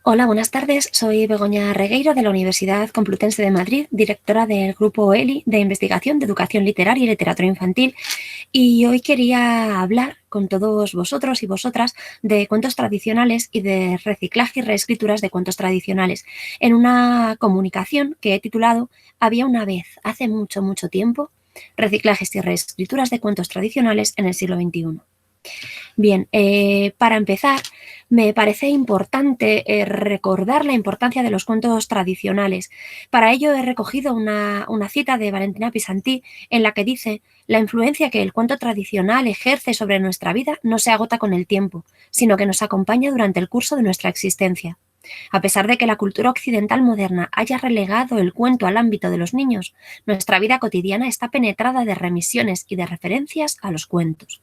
Hola, buenas tardes. Soy Begoña Regueiro de la Universidad Complutense de Madrid, directora del Grupo ELI de Investigación de Educación Literaria y Literatura Infantil. Y hoy quería hablar con todos vosotros y vosotras de cuentos tradicionales y de reciclaje y reescrituras de cuentos tradicionales en una comunicación que he titulado Había una vez, hace mucho, mucho tiempo, reciclajes y reescrituras de cuentos tradicionales en el siglo XXI. Bien, para empezar, me parece importante recordar la importancia de los cuentos tradicionales. Para ello he recogido una cita de Valentina Pisantí en la que dice: la influencia que el cuento tradicional ejerce sobre nuestra vida no se agota con el tiempo, sino que nos acompaña durante el curso de nuestra existencia. A pesar de que la cultura occidental moderna haya relegado el cuento al ámbito de los niños, nuestra vida cotidiana está penetrada de remisiones y de referencias a los cuentos.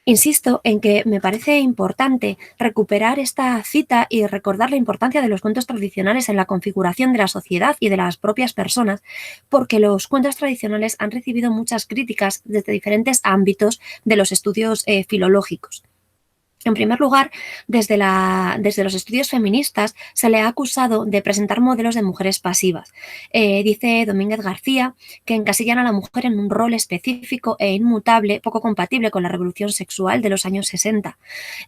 Insisto en que me parece importante recuperar esta cita y recordar la importancia de los cuentos tradicionales en la configuración de la sociedad y de las propias personas, porque los cuentos tradicionales han recibido muchas críticas desde diferentes ámbitos de los estudios filológicos. En primer lugar, desde los estudios feministas se le ha acusado de presentar modelos de mujeres pasivas. Dice Domínguez García que encasillan a la mujer en un rol específico e inmutable, poco compatible con la revolución sexual de los años 60.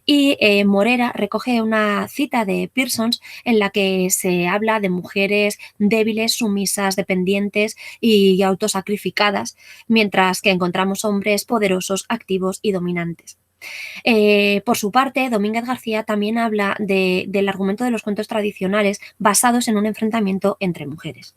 Y Morera recoge una cita de Pearsons en la que se habla de mujeres débiles, sumisas, dependientes y autosacrificadas, mientras que encontramos hombres poderosos, activos y dominantes. Por su parte, Domínguez García también habla del argumento de los cuentos tradicionales basados en un enfrentamiento entre mujeres.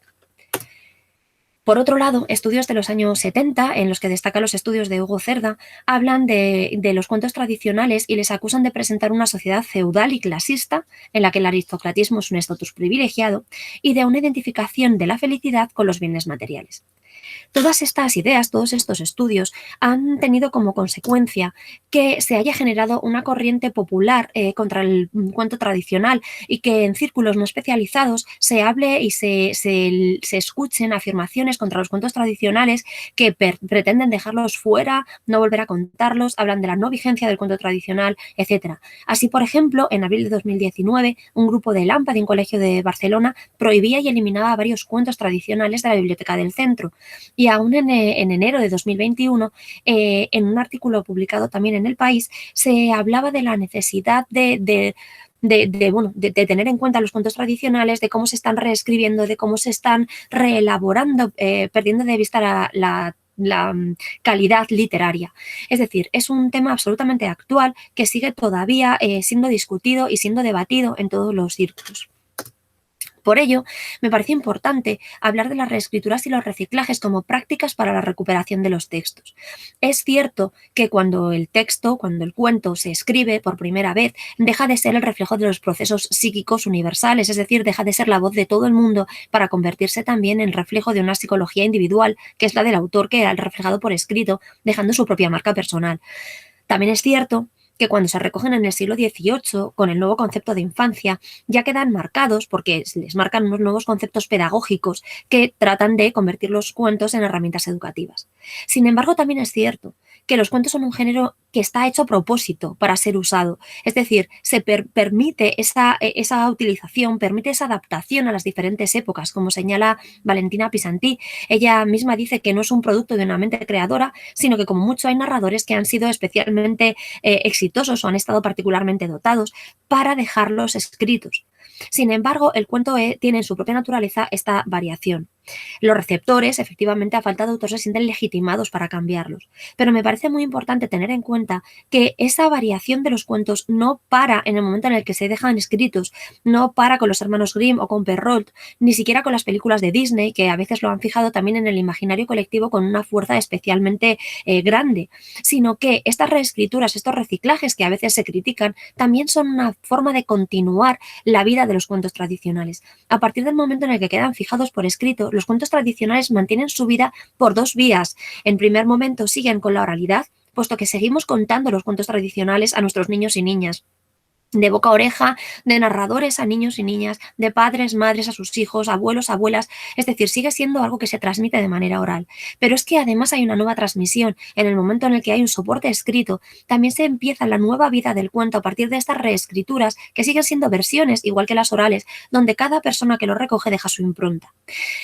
Por otro lado, estudios de los años 70, en los que destacan los estudios de Hugo Cerda, hablan de los cuentos tradicionales y les acusan de presentar una sociedad feudal y clasista, en la que el aristocratismo es un estatus privilegiado, y de una identificación de la felicidad con los bienes materiales. Todas estas ideas, todos estos estudios han tenido como consecuencia que se haya generado una corriente popular contra el cuento tradicional y que en círculos no especializados se hable y se escuchen afirmaciones contra los cuentos tradicionales que pretenden dejarlos fuera, no volver a contarlos, hablan de la no vigencia del cuento tradicional, etc. Así, por ejemplo, en abril de 2019, un grupo de Lampa de un colegio de Barcelona prohibía y eliminaba varios cuentos tradicionales de la biblioteca del centro. Y aún en enero de 2021, en un artículo publicado también en El País, se hablaba de la necesidad de tener en cuenta los cuentos tradicionales, de cómo se están reescribiendo, de cómo se están reelaborando, perdiendo de vista la calidad literaria. Es decir, es un tema absolutamente actual que sigue todavía siendo discutido y siendo debatido en todos los círculos. Por ello, me parece importante hablar de las reescrituras y los reciclajes como prácticas para la recuperación de los textos. Es cierto que cuando el cuento se escribe por primera vez, deja de ser el reflejo de los procesos psíquicos universales, es decir, deja de ser la voz de todo el mundo para convertirse también en reflejo de una psicología individual, que es la del autor que ha reflejado por escrito, dejando su propia marca personal. También es cierto que cuando se recogen en el siglo XVIII con el nuevo concepto de infancia, ya quedan marcados porque les marcan unos nuevos conceptos pedagógicos que tratan de convertir los cuentos en herramientas educativas. Sin embargo, también es cierto que los cuentos son un género que está hecho a propósito para ser usado. Es decir, se permite esa utilización, permite esa adaptación a las diferentes épocas, como señala Valentina Pisantí. Ella misma dice que no es un producto de una mente creadora, sino que como mucho hay narradores que han sido especialmente exitosos o han estado particularmente dotados para dejarlos escritos. Sin embargo, el cuento tiene en su propia naturaleza esta variación. Los receptores, efectivamente, a falta de autor, se sienten legitimados para cambiarlos. Pero me parece muy importante tener en cuenta que esa variación de los cuentos no para en el momento en el que se dejan escritos, no para con los hermanos Grimm o con Perrault, ni siquiera con las películas de Disney, que a veces lo han fijado también en el imaginario colectivo con una fuerza especialmente grande, sino que estas reescrituras, estos reciclajes que a veces se critican, también son una forma de continuar la vida de los cuentos tradicionales. A partir del momento en el que quedan fijados por escrito, los cuentos tradicionales mantienen su vida por dos vías. En primer momento siguen con la oralidad, puesto que seguimos contando los cuentos tradicionales a nuestros niños y niñas. de boca a oreja, de narradores a niños y niñas, de padres, madres a sus hijos, abuelos, abuelas, es decir, sigue siendo algo que se transmite de manera oral. Pero es que además hay una nueva transmisión. En el momento en el que hay un soporte escrito, también se empieza la nueva vida del cuento a partir de estas reescrituras, que siguen siendo versiones, igual que las orales, donde cada persona que lo recoge deja su impronta.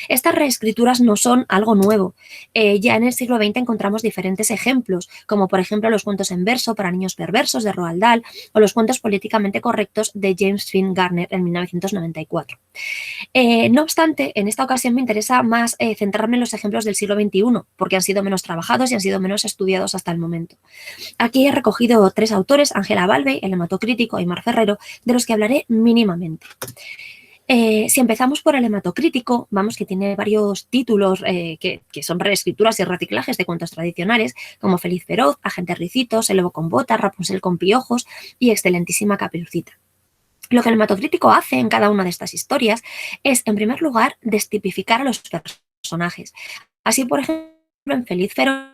Estas reescrituras no son algo nuevo. Ya en el siglo XX encontramos diferentes ejemplos, como por ejemplo los cuentos en verso para niños perversos de Roald Dahl o los cuentos políticamente correctos de James Finn Garner en 1994. No obstante, en esta ocasión me interesa más centrarme en los ejemplos del siglo XXI, porque han sido menos trabajados y han sido menos estudiados hasta el momento. Aquí he recogido 3 autores, Ángela Balvey, el hematocrítico, y Mar Ferrero, de los que hablaré mínimamente. Si empezamos por el hematocrítico, vamos que tiene varios títulos que son reescrituras y reciclajes de cuentos tradicionales, como Feliz Feroz, Agente Ricitos, El Lobo con Botas, Rapunzel con Piojos y Excelentísima Caperucita. Lo que el hematocrítico hace en cada una de estas historias es, en primer lugar, destipificar a los personajes. Así, por ejemplo, en Feliz Feroz,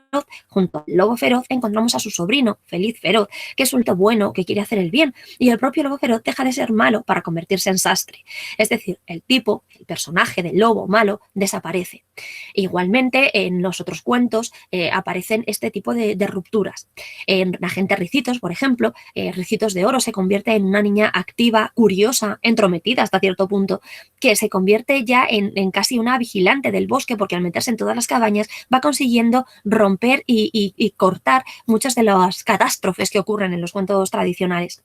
junto al lobo feroz, encontramos a su sobrino, Feliz Feroz, que es un lobo bueno, que quiere hacer el bien, y el propio lobo feroz deja de ser malo para convertirse en sastre. Es decir, el personaje del lobo malo, desaparece. Igualmente, en los otros cuentos aparecen este tipo de rupturas. En Agente Ricitos, por ejemplo, Ricitos de Oro se convierte en una niña activa, curiosa, entrometida hasta cierto punto, que se convierte ya en casi una vigilante del bosque, porque al meterse en todas las cabañas va consiguiendo romper y cortar muchas de las catástrofes que ocurren en los cuentos tradicionales.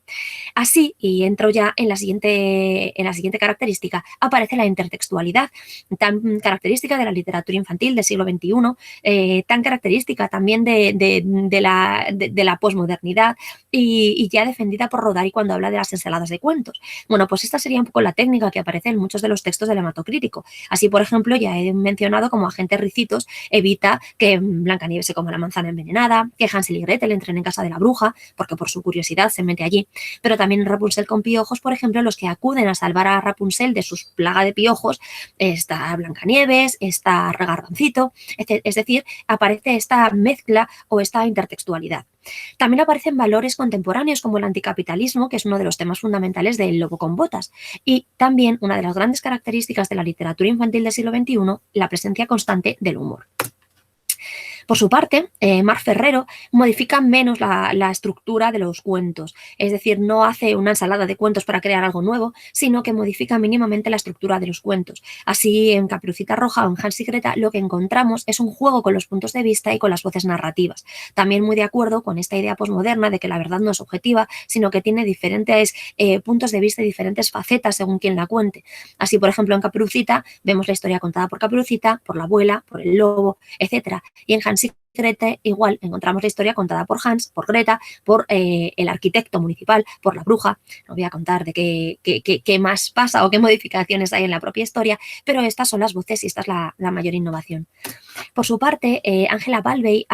Así, y entro ya en la siguiente característica, aparece la intertextualidad, tan característica de la literatura infantil del siglo XXI, tan característica también de la posmodernidad y ya defendida por Rodari cuando habla de las ensaladas de cuentos. Bueno, pues esta sería un poco la técnica que aparece en muchos de los textos del hematocrítico. Así, por ejemplo, ya he mencionado como Agente Ricitos evita que Blancanieves se coma la manzana envenenada, que Hansel y Gretel entren en casa de la bruja, porque por su curiosidad se mete allí. Pero también en Rapunzel con piojos, por ejemplo, los que acuden a salvar a Rapunzel de su plaga de piojos, está Blancanieves, está Regardoncito, es decir, aparece esta mezcla o esta intertextualidad. También aparecen valores contemporáneos como el anticapitalismo, que es uno de los temas fundamentales del Lobo con Botas, y también una de las grandes características de la literatura infantil del siglo XXI, la presencia constante del humor. Por su parte, Mar Ferrero modifica menos la estructura de los cuentos, es decir, no hace una ensalada de cuentos para crear algo nuevo, sino que modifica mínimamente la estructura de los cuentos. Así, en Caperucita Roja o en Hans y Greta, lo que encontramos es un juego con los puntos de vista y con las voces narrativas. También muy de acuerdo con esta idea posmoderna de que la verdad no es objetiva, sino que tiene diferentes puntos de vista y diferentes facetas según quien la cuente. Así, por ejemplo, en Caperucita vemos la historia contada por Caperucita, por la abuela, por el lobo, etc. Y en Hans y Greta igual encontramos la historia contada por Hans, por Greta, por el arquitecto municipal, por la bruja. No voy a contar de qué más pasa o qué modificaciones hay en la propia historia, pero estas son las voces y esta es la mayor innovación. Por su parte, Ángela Balvey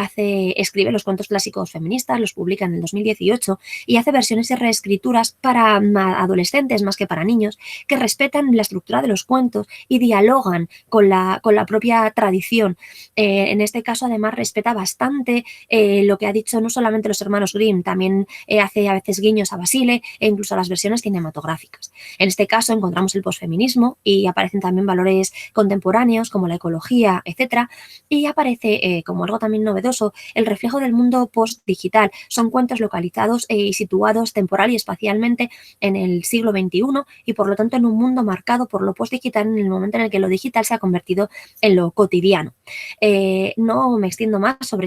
escribe los cuentos clásicos feministas, los publica en el 2018 y hace versiones y reescrituras para adolescentes más que para niños que respetan la estructura de los cuentos y dialogan con la propia tradición. En este caso, además, respeta bastante lo que ha dicho no solamente los hermanos Grimm, también hace a veces guiños a Basile e incluso a las versiones cinematográficas. En este caso encontramos el posfeminismo y aparecen también valores contemporáneos como la ecología, etcétera, y aparece como algo también novedoso el reflejo del mundo post-digital. Son cuentos localizados y situados temporal y espacialmente en el siglo XXI y por lo tanto en un mundo marcado por lo post-digital en el momento en el que lo digital se ha convertido en lo cotidiano. No me extiendo más sobre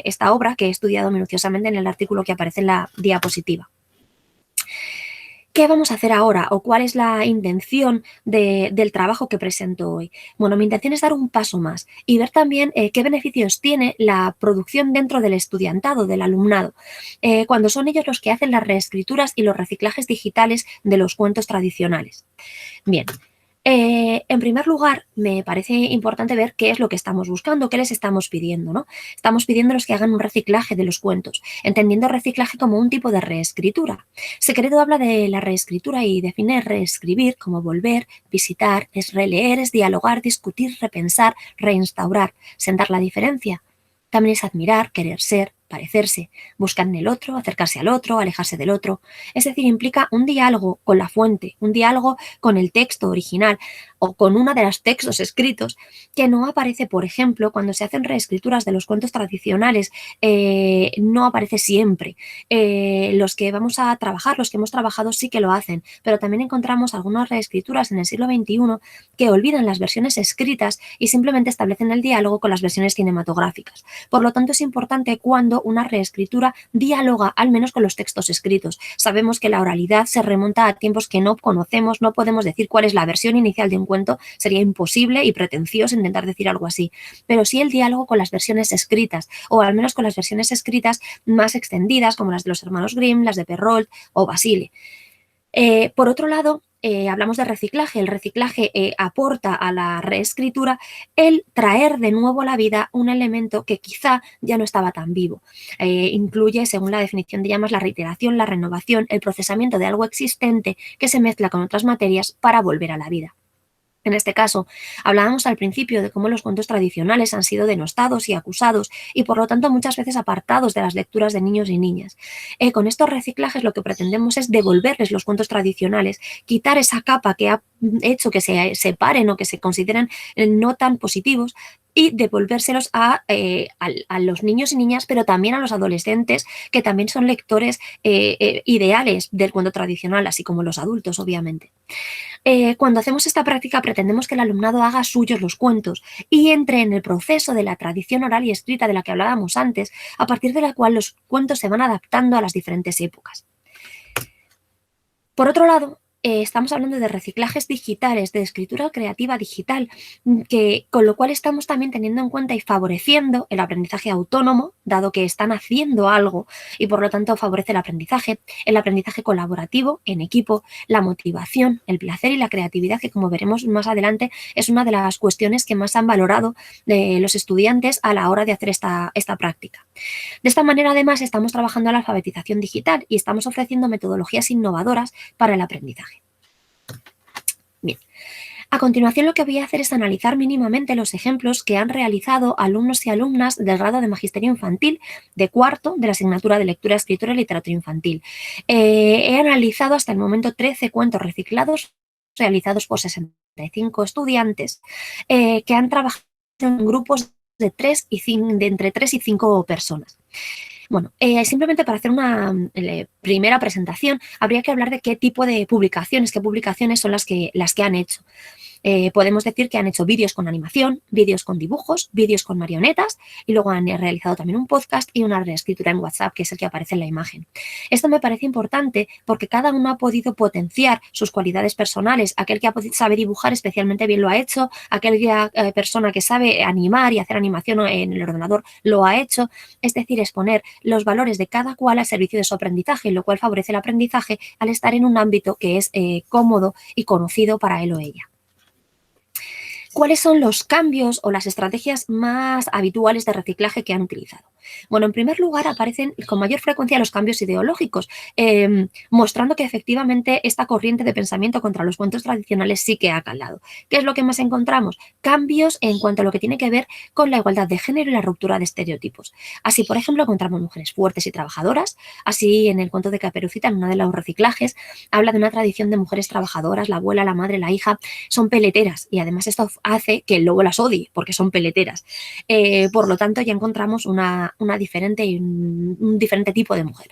esta obra que he estudiado minuciosamente en el artículo que aparece en la diapositiva. ¿Qué vamos a hacer ahora o cuál es la intención del trabajo que presento hoy? Bueno, mi intención es dar un paso más y ver también qué beneficios tiene la producción dentro del estudiantado, del alumnado, cuando son ellos los que hacen las reescrituras y los reciclajes digitales de los cuentos tradicionales. Bien. En primer lugar, me parece importante ver qué es lo que estamos buscando, qué les estamos pidiendo, ¿no? Estamos pidiéndoles que hagan un reciclaje de los cuentos, entendiendo reciclaje como un tipo de reescritura. Secreto habla de la reescritura y define reescribir como volver, visitar, es releer, es dialogar, discutir, repensar, reinstaurar, sentar la diferencia. También es admirar, querer ser, parecerse, buscan en el otro, acercarse al otro, alejarse del otro. Es decir, implica un diálogo con la fuente, un diálogo con el texto original o con uno de los textos escritos que no aparece, por ejemplo, cuando se hacen reescrituras de los cuentos tradicionales, no aparece siempre. Los que vamos a trabajar, los que hemos trabajado sí que lo hacen, pero también encontramos algunas reescrituras en el siglo XXI que olvidan las versiones escritas y simplemente establecen el diálogo con las versiones cinematográficas. Por lo tanto, es importante cuando una reescritura dialoga al menos con los textos escritos. Sabemos que la oralidad se remonta a tiempos que no conocemos, no podemos decir cuál es la versión inicial de un cuento, sería imposible y pretencioso intentar decir algo así, pero sí el diálogo con las versiones escritas, o al menos con las versiones escritas más extendidas, como las de los hermanos Grimm, las de Perrault o Basile. Por otro lado, hablamos de reciclaje. El reciclaje aporta a la reescritura el traer de nuevo a la vida un elemento que quizá ya no estaba tan vivo. Incluye, según la definición de Llamas, la reiteración, la renovación, el procesamiento de algo existente que se mezcla con otras materias para volver a la vida. En este caso, hablábamos al principio de cómo los cuentos tradicionales han sido denostados y acusados y por lo tanto muchas veces apartados de las lecturas de niños y niñas. Con estos reciclajes lo que pretendemos es devolverles los cuentos tradicionales, quitar esa capa que ha hecho que se separen o que se consideren no tan positivos y devolvérselos a los niños y niñas, pero también a los adolescentes, que también son lectores ideales del cuento tradicional, así como los adultos, obviamente. Cuando hacemos esta práctica pretendemos que el alumnado haga suyos los cuentos y entre en el proceso de la tradición oral y escrita de la que hablábamos antes, a partir de la cual los cuentos se van adaptando a las diferentes épocas. Por otro lado, estamos hablando de reciclajes digitales, de escritura creativa digital, con lo cual estamos también teniendo en cuenta y favoreciendo el aprendizaje autónomo, dado que están haciendo algo y por lo tanto favorece el aprendizaje colaborativo, en equipo, la motivación, el placer y la creatividad, que como veremos más adelante es una de las cuestiones que más han valorado los estudiantes a la hora de hacer esta práctica. De esta manera, además, estamos trabajando la alfabetización digital y estamos ofreciendo metodologías innovadoras para el aprendizaje. Bien. A continuación, lo que voy a hacer es analizar mínimamente los ejemplos que han realizado alumnos y alumnas del grado de Magisterio Infantil de cuarto de la asignatura de Lectura, Escritura y Literatura Infantil. He analizado hasta el momento 13 cuentos reciclados realizados por 65 estudiantes que han trabajado en grupos de entre 3 y 5 personas. Bueno, simplemente para hacer una primera presentación, habría que hablar de qué tipo de publicaciones, son las que han hecho. Podemos decir que han hecho vídeos con animación, vídeos con dibujos, vídeos con marionetas y luego han realizado también un podcast y una reescritura en WhatsApp, que es el que aparece en la imagen. Esto me parece importante porque cada uno ha podido potenciar sus cualidades personales. Aquel que sabe dibujar especialmente bien lo ha hecho, aquella persona que sabe animar y hacer animación en el ordenador lo ha hecho. Es decir, exponer los valores de cada cual al servicio de su aprendizaje, lo cual favorece el aprendizaje al estar en un ámbito que es cómodo y conocido para él o ella. ¿Cuáles son los cambios o las estrategias más habituales de reciclaje que han utilizado? Bueno, en primer lugar, aparecen con mayor frecuencia los cambios ideológicos, mostrando que efectivamente esta corriente de pensamiento contra los cuentos tradicionales sí que ha calado. ¿Qué es lo que más encontramos? Cambios en cuanto a lo que tiene que ver con la igualdad de género y la ruptura de estereotipos. Así, por ejemplo, encontramos mujeres fuertes y trabajadoras. Así, en el cuento de Caperucita, en uno de los reciclajes, habla de una tradición de mujeres trabajadoras, la abuela, la madre, la hija, son peleteras y además esto hace que el lobo las odie porque son peleteras. Por lo tanto, ya encontramos un diferente tipo de mujer.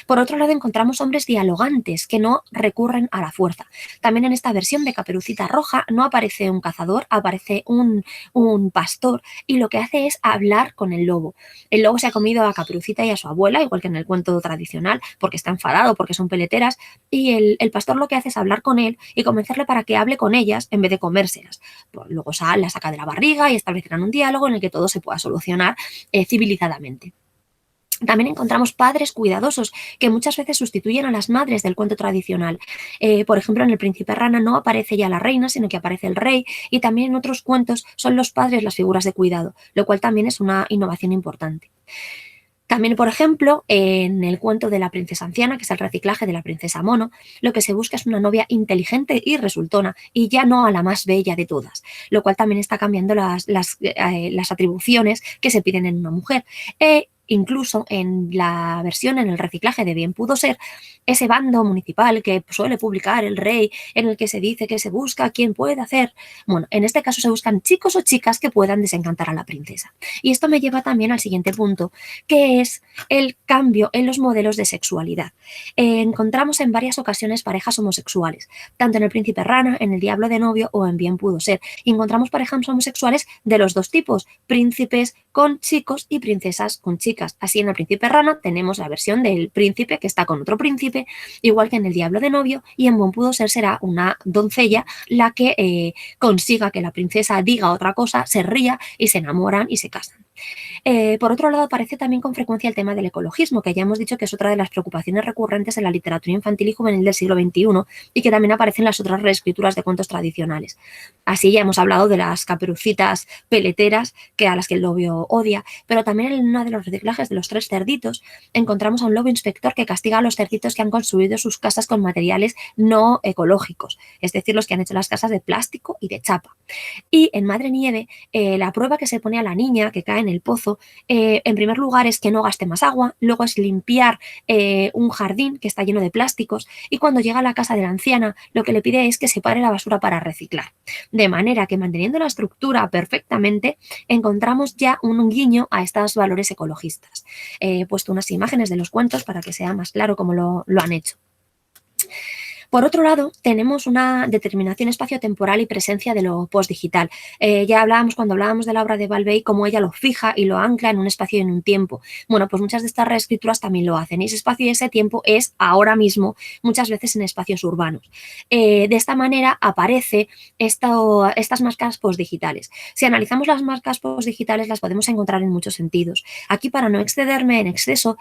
Por otro lado, encontramos hombres dialogantes que no recurren a la fuerza. También en esta versión de Caperucita Roja no aparece un cazador, aparece un pastor y lo que hace es hablar con el lobo. El lobo se ha comido a Caperucita y a su abuela, igual que en el cuento tradicional, porque está enfadado, porque son peleteras, y el pastor lo que hace es hablar con él y convencerle para que hable con ellas en vez de comérselas. Pues luego la saca de la barriga y establecerán un diálogo en el que todo se pueda solucionar civilizadamente. También encontramos padres cuidadosos que muchas veces sustituyen a las madres del cuento tradicional. Por ejemplo, en El Príncipe Rana no aparece ya la reina, sino que aparece el rey, y también en otros cuentos son los padres las figuras de cuidado, lo cual también es una innovación importante. También, por ejemplo, en el cuento de la princesa anciana, que es el reciclaje de la princesa Mono, lo que se busca es una novia inteligente y resultona, y ya no a la más bella de todas, lo cual también está cambiando las atribuciones que se piden en una mujer. incluso en la versión, en el reciclaje de Bien Pudo Ser, ese bando municipal que suele publicar el rey, en el que se dice que se busca quién puede hacer. Bueno, en este caso se buscan chicos o chicas que puedan desencantar a la princesa. Y esto me lleva también al siguiente punto, que es el cambio en los modelos de sexualidad. Encontramos en varias ocasiones parejas homosexuales, tanto en El Príncipe Rana, en El Diablo de Novio o en Bien Pudo Ser. Y encontramos parejas homosexuales de los dos tipos, príncipes con chicos y princesas con chicas. Así en El Príncipe Rana tenemos la versión del príncipe que está con otro príncipe, igual que en El Diablo de Novio, y en Bien Pudo Ser será una doncella la que consiga que la princesa diga otra cosa, se ría y se enamoran y se casan. Por otro lado, aparece también con frecuencia el tema del ecologismo, que ya hemos dicho que es otra de las preocupaciones recurrentes en la literatura infantil y juvenil del siglo XXI y que también aparece en las otras reescrituras de cuentos tradicionales. Así ya hemos hablado de las caperucitas peleteras, que a las que el lobo odia, pero también en uno de los reciclajes de los tres cerditos encontramos a un lobo inspector que castiga a los cerditos que han construido sus casas con materiales no ecológicos, es decir, los que han hecho las casas de plástico y de chapa. Y en Madre Nieve, la prueba que se pone a la niña que cae en el pozo, en primer lugar es que no gaste más agua, luego es limpiar un jardín que está lleno de plásticos y cuando llega a la casa de la anciana lo que le pide es que separe la basura para reciclar. De manera que manteniendo la estructura perfectamente encontramos ya un guiño a estos valores ecologistas. He puesto unas imágenes de los cuentos para que sea más claro cómo lo han hecho. Por otro lado, tenemos una determinación espaciotemporal y presencia de lo postdigital. Ya hablábamos cuando hablábamos de la obra de Balbey, cómo ella lo fija y lo ancla en un espacio y en un tiempo. Bueno, pues muchas de estas reescrituras también lo hacen. Y ese espacio y ese tiempo es ahora mismo, muchas veces en espacios urbanos. De esta manera aparece estas marcas postdigitales. Si analizamos las marcas postdigitales, las podemos encontrar en muchos sentidos. Aquí, para no excederme en exceso,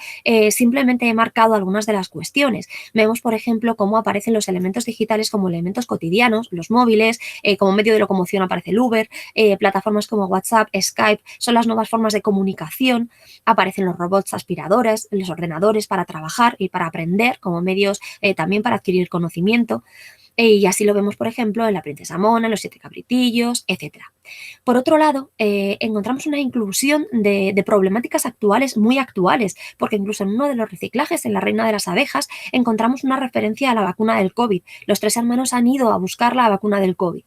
simplemente he marcado algunas de las cuestiones. Vemos, por ejemplo, cómo aparecen los elementos digitales como elementos cotidianos, los móviles, como medio de locomoción aparece el Uber, plataformas como WhatsApp, Skype, son las nuevas formas de comunicación, aparecen los robots aspiradores, los ordenadores para trabajar y para aprender, como medios también para adquirir conocimiento. Y así lo vemos, por ejemplo, en La Princesa Mona, en Los Siete Cabritillos, etc. Por otro lado, encontramos una inclusión de problemáticas actuales, muy actuales, porque incluso en uno de los reciclajes, en La Reina de las Abejas, encontramos una referencia a la vacuna del COVID. Los tres hermanos han ido a buscar la vacuna del COVID.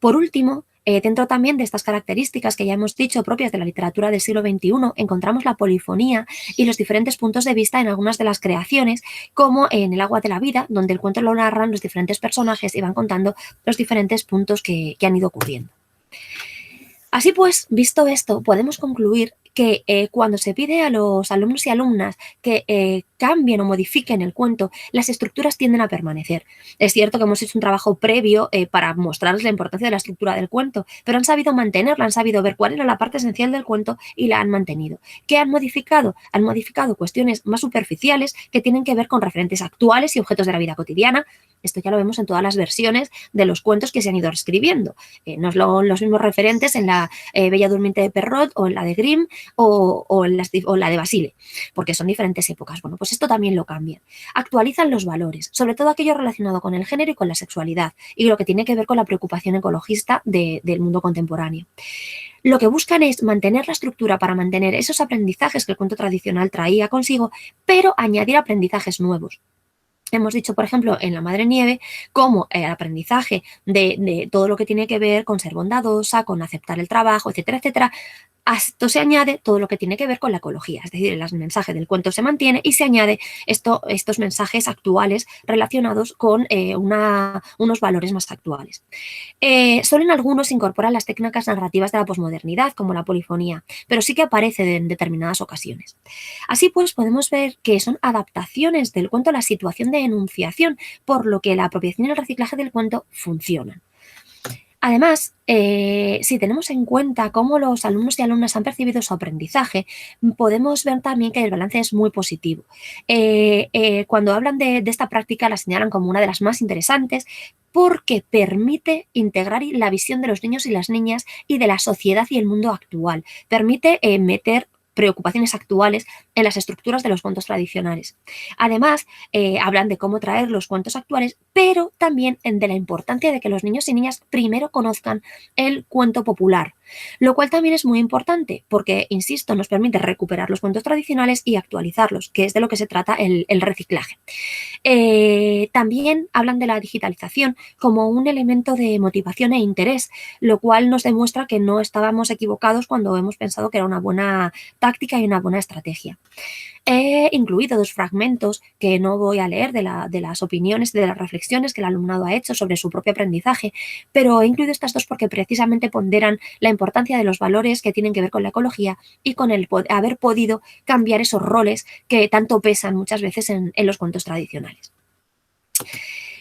Por último, dentro también de estas características que ya hemos dicho propias de la literatura del siglo XXI, encontramos la polifonía y los diferentes puntos de vista en algunas de las creaciones, como en El agua de la vida, donde el cuento lo narran los diferentes personajes y van contando los diferentes puntos que han ido ocurriendo. Así pues, visto esto, podemos concluir que cuando se pide a los alumnos y alumnas que cambien o modifiquen el cuento, las estructuras tienden a permanecer. Es cierto que hemos hecho un trabajo previo para mostrarles la importancia de la estructura del cuento, pero han sabido mantenerla, han sabido ver cuál era la parte esencial del cuento y la han mantenido. ¿Qué han modificado? Han modificado cuestiones más superficiales que tienen que ver con referentes actuales y objetos de la vida cotidiana. Esto ya lo vemos en todas las versiones de los cuentos que se han ido escribiendo. No es los mismos referentes en la Bella Durmiente de Perrault o en la de Grimm o la de Basile, porque son diferentes épocas. Bueno, pues esto también lo cambian. Actualizan los valores, sobre todo aquello relacionado con el género y con la sexualidad, y lo que tiene que ver con la preocupación ecologista del mundo contemporáneo. Lo que buscan es mantener la estructura para mantener esos aprendizajes que el cuento tradicional traía consigo, pero añadir aprendizajes nuevos. Hemos dicho, por ejemplo, en La Madre Nieve, cómo el aprendizaje de todo lo que tiene que ver con ser bondadosa, con aceptar el trabajo, etcétera, etcétera. A esto se añade todo lo que tiene que ver con la ecología, es decir, el mensaje del cuento se mantiene y se añade estos mensajes actuales relacionados con unos valores más actuales. Solo en algunos se incorporan las técnicas narrativas de la posmodernidad, como la polifonía, pero sí que aparece en determinadas ocasiones. Así pues, podemos ver que son adaptaciones del cuento a la situación de enunciación, por lo que la apropiación y el reciclaje del cuento funcionan. Además, si tenemos en cuenta cómo los alumnos y alumnas han percibido su aprendizaje, podemos ver también que el balance es muy positivo. Cuando hablan de esta práctica la señalan como una de las más interesantes porque permite integrar la visión de los niños y las niñas y de la sociedad y el mundo actual. Permite meter preocupaciones actuales en las estructuras de los cuentos tradicionales. Además, hablan de cómo traer los cuentos actuales, pero también de la importancia de que los niños y niñas primero conozcan el cuento popular, lo cual también es muy importante porque, insisto, nos permite recuperar los cuentos tradicionales y actualizarlos, que es de lo que se trata el reciclaje. También hablan de la digitalización como un elemento de motivación e interés, lo cual nos demuestra que no estábamos equivocados cuando hemos pensado que era una buena táctica y una buena estrategia. He incluido 2 fragmentos que no voy a leer de las opiniones, de las reflexiones que el alumnado ha hecho sobre su propio aprendizaje, pero he incluido estas 2 porque precisamente ponderan la importancia de los valores que tienen que ver con la ecología y con el haber podido cambiar esos roles que tanto pesan muchas veces en los cuentos tradicionales.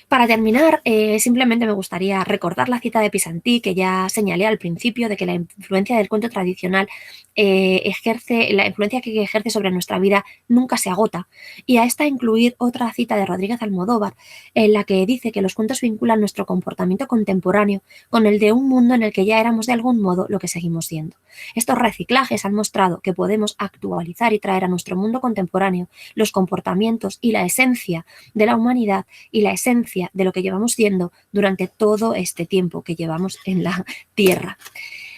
Para terminar, simplemente me gustaría recordar la cita de Pisantí que ya señalé al principio, de que la influencia del cuento tradicional la influencia que ejerce sobre nuestra vida nunca se agota. Y a esta incluir otra cita de Rodríguez Almodóvar, en la que dice que los cuentos vinculan nuestro comportamiento contemporáneo con el de un mundo en el que ya éramos de algún modo lo que seguimos siendo. Estos reciclajes han mostrado que podemos actualizar y traer a nuestro mundo contemporáneo los comportamientos y la esencia de la humanidad y la esencia de lo que llevamos siendo durante todo este tiempo que llevamos en la Tierra.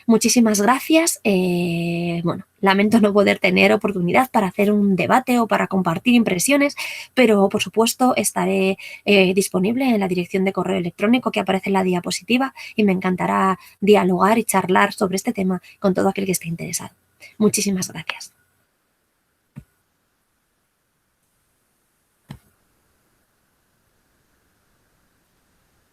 Muchísimas gracias. Bueno, lamento no poder tener oportunidad para hacer un debate o para compartir impresiones, pero por supuesto estaré disponible en la dirección de correo electrónico que aparece en la diapositiva y me encantará dialogar y charlar sobre este tema con todo aquel que esté interesado. Muchísimas gracias.